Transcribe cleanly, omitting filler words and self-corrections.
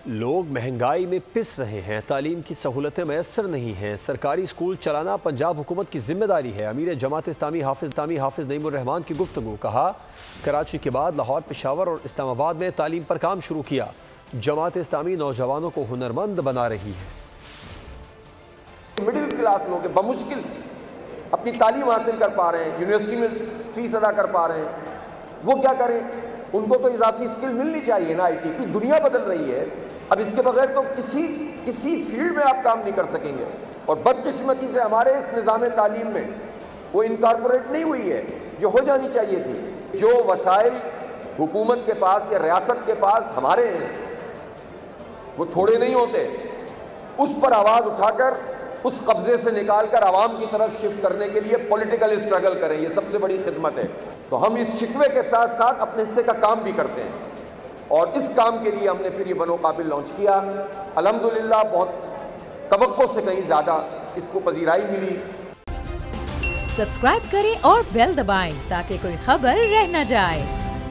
لوگ مہنگائی میں پس رہے ہیں، تعلیم کی سہولتیں میسر نہیں ہیں۔ سرکاری اسکول چلانا پنجاب حکومت کی ذمہ داری ہے۔ امیر جماعت اسلامی حافظ نعیم الرحمان کی گفتگو۔ کہا کراچی کے بعد لاہور، پشاور اور اسلام آباد میں تعلیم پر کام شروع کیا۔ جماعت اسلامی نوجوانوں کو ہنرمند بنا رہی ہے۔ مڈل کلاس لوگ بمشکل اپنی تعلیم حاصل کر پا رہے ہیں، یونیورسٹی میں فیس ادا کر پا رہے ہیں، وہ کیا کریں؟ ان کو تو اضافی اسکل ملنی چاہیے نا۔ آئی ٹی کی دنیا بدل رہی ہے، اب اس کے بغیر تو کسی فیلڈ میں آپ کام نہیں کر سکیں گے۔ اور بدقسمتی سے ہمارے اس نظام تعلیم میں وہ انکارپوریٹ نہیں ہوئی ہے جو ہو جانی چاہیے تھی۔ جو وسائل حکومت کے پاس یا ریاست کے پاس ہمارے ہیں وہ تھوڑے نہیں ہوتے، اس پر آواز اٹھا کر اس قبضے سے نکال کر عوام کی طرف شفٹ کرنے کے لیے پولیٹیکل اسٹرگل کریں، یہ سب سے بڑی خدمت ہے۔ تو ہم اس شکوے کے ساتھ ساتھ اپنے حصے کا کام بھی کرتے ہیں، اور اس کام کے لیے ہم نے پھر یہ بنو قابل لانچ کیا۔ الحمدللہ بہت توقع سے کہیں زیادہ اس کو پذیرائی ملی۔ سبسکرائب کریں اور بیل دبائیں تاکہ کوئی خبر رہ نہ جائے۔